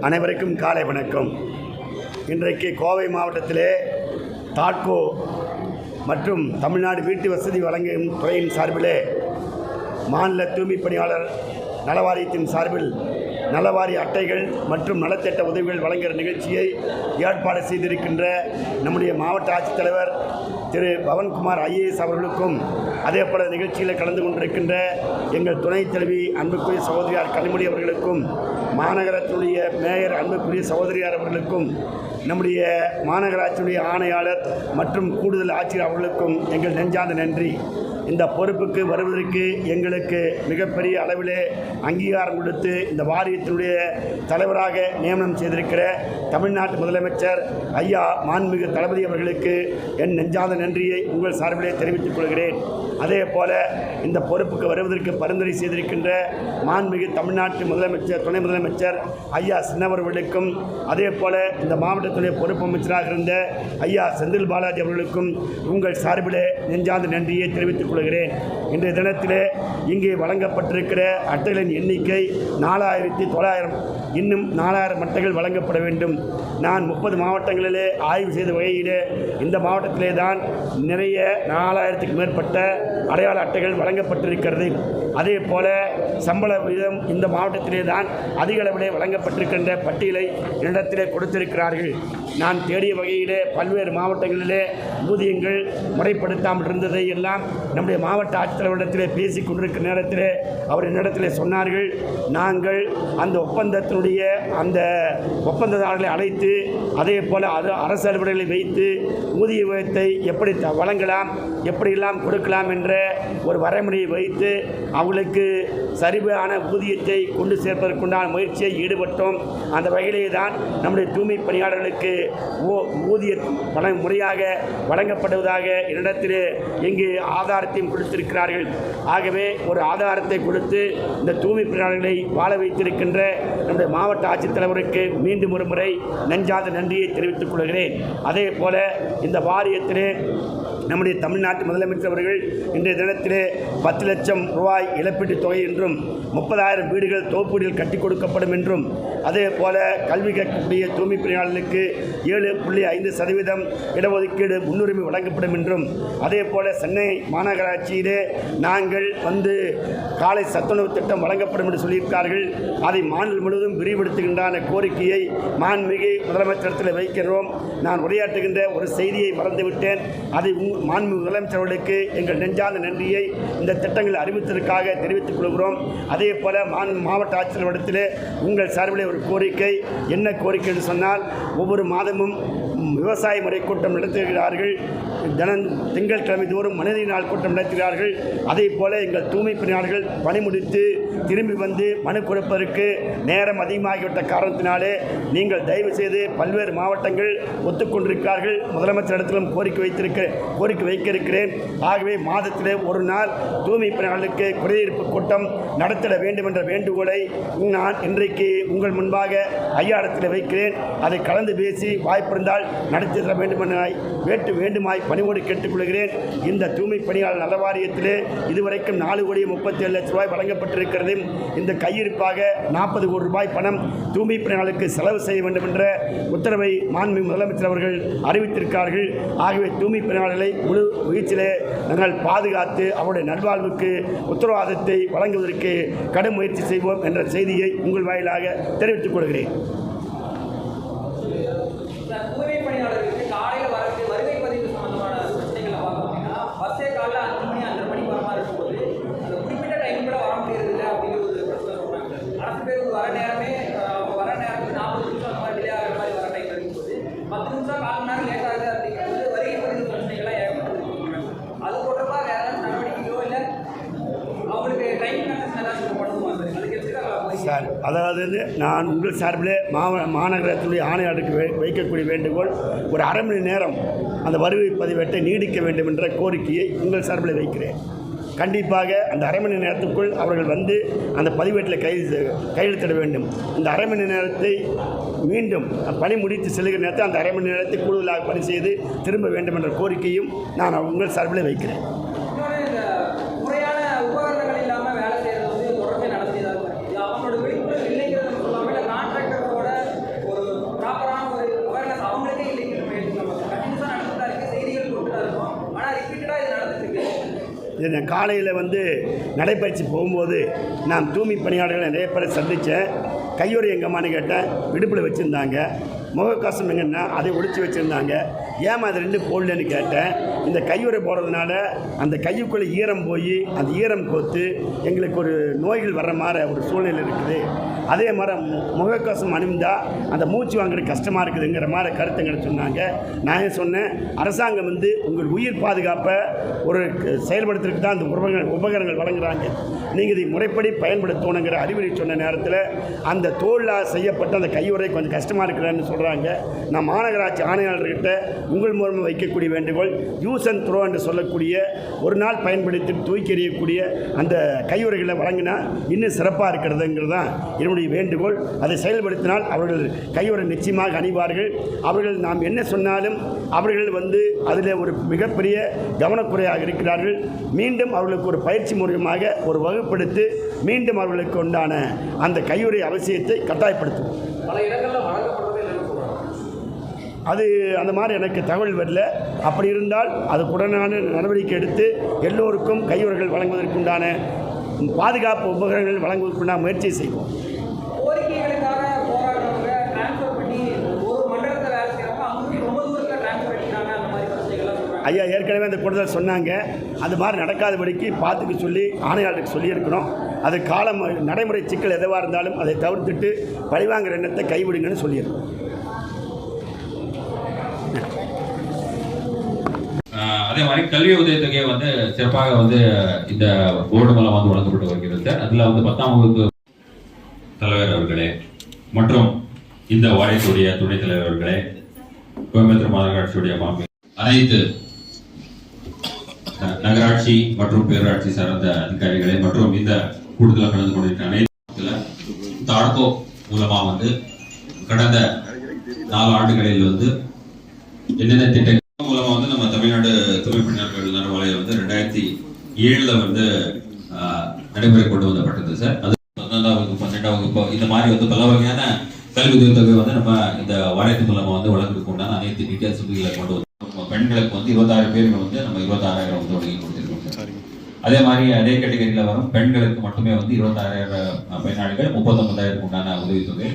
அனைவருக்கும் காலை வணக்கம். இன்றைக்கு கோவை மாவட்டத்திலே தாட்கோ மற்றும் தமிழ்நாடு வீட்டு வசதி வழங்கும் துறையின் சார்பிலே மாநில தூய்மை பணியாளர் நலவாரியத்தின் சார்பில் நலவாரிய அட்டைகள் மற்றும் நலத்திட்ட உதவிகள் வழங்குகிற நிகழ்ச்சியை ஏற்பாடு செய்திருக்கின்ற நம்முடைய மாவட்ட ஆட்சித்தலைவர் திரு பவன்குமார் ஐஏஎஸ் அவர்களுக்கும், அதே போல நிகழ்ச்சியில் கலந்து கொண்டிருக்கின்ற எங்கள் துணைத் தலைவி அன்புக்குரிய சகோதரியார் கனிமொழி அவர்களுக்கும், மாநகரத்தினுடைய மேயர் அன்புக்குரிய சகோதரியார் அவர்களுக்கும், நம்முடைய மாநகராட்சியுடைய ஆணையாளர் மற்றும் கூடுதல் ஆட்சியர் அவர்களுக்கும் எங்கள் நெஞ்சார்ந்த நன்றி. இந்த பொறுப்புக்கு வருவதற்கு எங்களுக்கு மிகப்பெரிய அளவிலே அங்கீகாரம் கொடுத்து இந்த வாரியத்தினுடைய தலைவராக நியமனம் செய்திருக்கிற தமிழ்நாட்டு முதலமைச்சர் ஐயா மாண்புமிகு தளபதி அவர்களுக்கு என் நெஞ்சார்ந்த நன்றியை உங்கள் சார்பிலே தெரிவித்துக் கொள்கிறேன். அதே போல இந்த பொறுப்புக்கு வருவதற்கு பரிந்துரை செய்திருக்கின்ற மாண்புமிகு தமிழ்நாட்டு முதலமைச்சர் துணை முதலமைச்சர் ஐயா சின்னவர்களுக்கும், அதே போல இந்த மாவட்டத்துடைய பொறுப்பு அமைச்சராக இருந்த ஐயா செந்தில் பாலாஜி அவர்களுக்கும் உங்கள் சார்பிலே நெஞ்சார்ந்த நன்றியை தெரிவித்துக் கொள்கிறேன். இன்றைய தினத்திலே இங்கே வழங்கப்பட்டிருக்கிற அட்டைகளின் எண்ணிக்கை 4900. இன்னும் 4000 அட்டைகள் வழங்கப்பட வேண்டும். நான் 30 மாவட்டங்களிலே ஆய்வு செய்த வகையிலே இந்த மாவட்டத்திலே தான் நிறைய 4000க்கும் மேற்பட்ட அடையாள அட்டைகள் வழங்கப்பட்டிருக்கிறது. அதே போல சம்பள விகிதம் இந்த மாவட்டத்திலே தான் அதிக அளவிலே வழங்கப்பட்டிருக்கின்ற பட்டியலை என்னிடத்திலே கொடுத்திருக்கிறார்கள். நான் தேடிய வகையிலே பல்வேறு மாவட்டங்களிலே ஊதியங்கள் முறைப்படுத்தாமல் இருந்ததை எல்லாம் நம்முடைய மாவட்ட ஆட்சித்தலைவரிடத்திலே பேசி கொண்டிருக்கிற நேரத்திலே அவர் என்னிடத்திலே சொன்னார்கள், நாங்கள் அந்த ஒப்பந்ததாரர்களை அழைத்து அதே போல அரசு அலுவலர்களை வைத்து ஊதிய உயர்த்தை எப்படி வழங்கலாம், எப்படியெல்லாம் கொடுக்கலாம் என்ற ஒரு வரைமுறையை வைத்து அவங்களுக்கு சரிவான ஊதியத்தை கொண்டு சேர்ப்பதற்குண்டான முயற்சியை ஈடுபட்டோம். அந்த வகையிலே தான் நம்முடைய தூய்மை பணியாளர்களுக்கு ஊதிய பணம் முறையாக வழங்கப்படுவதாக என்னிடத்திலே இங்கு ஆதாரத்தையும் கொடுத்திருக்கிறார்கள். ஆகவே ஒரு ஆதாரத்தை கொடுத்து இந்த தூய்மை பணியாளர்களை வாழ வைத்திருக்கின்ற நம்முடைய மாவட்ட ஆட்சித்தலைவருக்கு மீண்டும் ஒரு முறை நெஞ்சார்ந்த நன்றியை தெரிவித்துக் கொள்கிறேன். அதே போல இந்த வாரியத்திலே நம்முடைய தமிழ்நாட்டு முதலமைச்சர் அவர்கள் இன்றைய தினத்திலே 10 லட்சம் ரூபாய் இழப்பீட்டுத் தொகை என்றும் 30,000 வீடுகள் தொகுப்பீடுகள் கட்டிக் கொடுக்கப்படும் என்றும், அதே போல கல்வி கற்கக்கூடிய தூய்மை பணியாளர்களுக்கு 7.5% இடஒதுக்கீடு முன்னுரிமை வழங்கப்படும் என்றும், அதே போல சென்னை மாநகராட்சியிலே நாங்கள் காலை சத்துணவு திட்டம் வழங்கப்படும் என்று சொல்லியிருக்கார்கள். அதை மாநிலம் முழுவதும் விரிவுபடுத்துகின்ற கோரிக்கையை மாண்புமிகு முதலமைச்சரிடத்தில் வைக்கிறோம். நான் உரையாற்றுகின்ற ஒரு செய்தியை மறந்துவிட்டேன். அதை மாண்புமிகு முதலமைச்சர்களுக்கு எங்கள் நெஞ்சார்ந்த நன்றியை இந்த திட்டங்களை அறிவித்ததற்காக தெரிவித்துக் கொள்கிறோம். அதே போல மாவட்ட ஆட்சியரிடத்திலே உங்கள் சார்பிலே ஒரு கோரிக்கை. என்ன கோரிக்கை என்று சொன்னால், ஒவ்வொரு மாதமும் விவசாய முறை கூட்டம் நடத்துகிறார்கள். திங்கட்கிழமை தோறும் மனித நாள் கூட்டம் நடத்துகிறார்கள். அதே போல எங்கள் தூய்மை பணியாளர்கள் பணி முடித்து திரும்பி வந்து மனு கொடுப்பதற்கு நேரம் அதிகமாகிவிட்ட காரணத்தினாலே நீங்கள் தயவு செய்து பல்வேறு மாவட்டங்கள் ஒத்துக்கொண்டிருக்கிறார்கள். முதலமைச்சரிடத்திலும் கோரிக்கை வைக்க இருக்கிறேன். ஆகவே மாதத்திலே ஒரு நாள் தூய்மை பணியாளர்களுக்கு குறைதீர்ப்பு கூட்டம் நடத்திட வேண்டும் என்ற வேண்டுகோளை நான் இன்றைக்கு உங்கள் முன்பாக ஐயாயிரத்தில் வைக்கிறேன். அதை கலந்து பேசி வாய்ப்பிருந்தால் நடத்திட வேண்டுமாய் பணிவோடு கேட்டுக்கொள்கிறேன். இந்த தூய்மை பணியாளர் நல வாரியத்திலே இதுவரைக்கும் 4,37 லட்சம் ரூபாய் வழங்கப்பட்டிருக்கிறது. இந்த கையிருப்பாக 40 கோடி ரூபாய் பணம் தூய்மை பணியாளர்களுக்கு செலவு செய்ய வேண்டும் என்ற உத்தரவை மாண்புமிகு முதலமைச்சர் அவர்கள் அறிவித்திருக்கிறார்கள். ஆகவே தூய்மை பணியாளர்களை முழு முயற்சியிலே நாங்கள் பாதுகாத்து அவருடைய நல்வாழ்வுக்கு உத்தரவாதத்தை வழங்குவதற்கு கடும் முயற்சி செய்வோம் என்ற செய்தியை உங்கள் வாயிலாக தெரிவித்துக் கொள்கிறேன். சார், அதாவது நான் உங்கள் சார்பிலே மாநகரத்துடைய ஆணையாளருக்கு வைக்கக்கூடிய வேண்டுகோள், ஒரு அரை மணி நேரம் அந்த வருகை பதிவேட்டை நீடிக்க வேண்டும் என்ற கோரிக்கையை உங்கள் சார்பில் வைக்கிறேன். கண்டிப்பாக அந்த அரை மணி நேரத்துக்குள் அவர்கள் அந்த பதிவேட்டில் கையெழுத்திட வேண்டும். இந்த அரை மணி நேரத்தை மீண்டும் பணி முடித்து செல்கிற நேரத்தை அந்த அரை மணி நேரத்தை கூடுதலாக பணி செய்து திரும்ப வேண்டும் என்ற கோரிக்கையும் நான் உங்கள் சார்பில் வைக்கிறேன். இது காலையில் வந்து நடைப்பயிற்சி போகும்போது நான் தூய்மை பணியாளர்களை நிறைய பேரை சந்தித்தேன். கையுறை எங்கம்மான்னு கேட்டேன், விடுப்பில் வச்சுருந்தாங்க. முகக்கவசம் எங்கன்னா அதை ஒழிச்சு வச்சுருந்தாங்க. ஏமா அது 2 போடலன்னு கேட்டேன். இந்த கையுறை போடுறதுனால அந்த கையுக்குள்ளே ஈரம் போய் அந்த ஈரம் கோத்து எங்களுக்கு ஒரு நோய்கள் வர்ற மாதிரி ஒரு சூழ்நிலை இருக்குது. அதே மாதிரி முகக்கவசம் அணிந்தால் அந்த மூச்சு வாங்குறது கஷ்டமாக இருக்குதுங்கிற மாதிரி கருத்துங்களை சொன்னாங்க. நான் சொன்னேன், அரசாங்கம் வந்து உங்கள் உயிர் பாதுகாப்பை ஒரு செயல்படுத்துறதுக்கு தான் அந்த உபகரணங்கள் வழங்குறாங்க. நீங்கள் இதை முறைப்படி பயன்படுத்தணுங்கிற அறிவுரை சொன்ன நேரத்தில் அந்த தோளால் செய்யப்பட்ட அந்த கையுறை கொஞ்சம் கஷ்டமாக இருக்கிறான்னு சொல்கிறாங்க. நான் மாநகராட்சி ஆணையாளர்கிட்ட உங்கள் மூலமாக வைக்கக்கூடிய வேண்டுகோள், யூஸ் அண்ட் த்ரோ என்று சொல்லக்கூடிய ஒரு நாள் பயன்படுத்தி தூக்கி எறியக்கூடிய அந்த கையுறைகளை வழங்கினா இன்னும் சிறப்பாக இருக்கிறதுங்கிறது தான் என்னுடைய வேண்டுகோள். அதை செயல்படுத்தினால் அவர்கள் கையுறை நிச்சயமாக அணிவார்கள். அவர்கள் நாம் என்ன சொன்னாலும் அவர்கள் வந்து அதில் ஒரு மிகப்பெரிய கவனக்குறையாக இருக்கிறார்கள். மீண்டும் அவர்களுக்கு ஒரு பயிற்சி மூலமாக ஒரு வகுப்படுத்தி மீண்டும் அவர்களுக்கு உண்டான அந்த கையுறை அவசியத்தை கட்டாயப்படுத்தும். பல இடங்களில் வழங்கப்படுறது அது அந்த மாதிரி எனக்கு தகவல் வரல. அப்படி இருந்தால் அதுக்குடனான நடவடிக்கை எடுத்து எல்லோருக்கும் கையுறைகள் வழங்குவதற்குண்டான பாதுகாப்பு உபகரணங்கள் வழங்குவதற்குண்டான முயற்சியை செய்வோம். கோரிக்கைகளுக்காக போராடுறவங்க டிரான்ஸ்ஃபர் பண்ணி ஒரு மண்டலத்தில் வேலை செய்யறவங்க அவங்க ரொம்ப தூரத்தில் டிரான்ஸ்ஃபர் பண்ணிக்கிறாங்க. அந்த மாதிரி பிரச்சனைகள்லாம் சொல்கிறாங்க. ஐயா ஏற்கனவே அந்த கூடுதல் சொன்னாங்க. அது மாதிரி நடக்காதபடிக்கு பார்த்துக்க சொல்லி ஆணையாளருக்கு சொல்லியிருக்கிறோம். அது காலம் நடைமுறை சிக்கல் எதுவாக இருந்தாலும் அதை தவிர்த்துட்டு பழிவாங்கிற எண்ணத்தை கைவிடுங்கன்னு சொல்லியிருக்கோம். அதே மாதிரி கல்வி உதவித்தொகையை வந்து சிறப்பாக வந்து இந்த போர்டு மூலம் வந்து வழங்கப்பட்டு வருகிறது சார். அதில் வந்து 10ஆம் வகுப்பு தலைவர் அவர்களே மற்றும் இந்த வாரியத்துடைய துணைத் தலைவர் அவர்களே, கோயம்புத்தூர் மாநகராட்சியுடைய மாண்பு அனைத்து நகராட்சி மற்றும் பேரூராட்சி சார்ந்த அதிகாரிகளே மற்றும் இந்த கூட்டத்தில் கலந்து கொண்டிருக்கிற அனைத்து தாட்கோ மூலமா வந்து கடந்த 4 ஆண்டுகளில் வந்து என்னென்ன திட்டங்கள் மூலமா வந்து நம்ம தமிழ்நாடு தூய்மை பணியாளர்கள் நலவாரியம் வந்து 2007 வந்து நடைமுறை கொண்டு வந்தப்பட்டது சார். அது 11ஆம் வகுப்பு 12ஆம் வகுப்பு இந்த மாதிரி வந்து பல வகையான கல்வி உதவித்தொகை வந்து நம்ம இந்த வாரியத்தின் மூலமா வந்து வழங்குறதுக்கு உண்டான அனைத்து டீட்டெயில்ஸ் கொண்டு வந்து பெண்களுக்கு வந்து 26 பேருக்கு வந்து நம்ம 26,000 வந்து ஒதுக்கி கொடுத்திருக்கோம் சார். அதே மாதிரி அதே கேட்டகரியில் வரும் பெண்களுக்கு மட்டுமே வந்து 26,000 பயனாளிகள் 39,000 உண்டான உதவித்தொகை.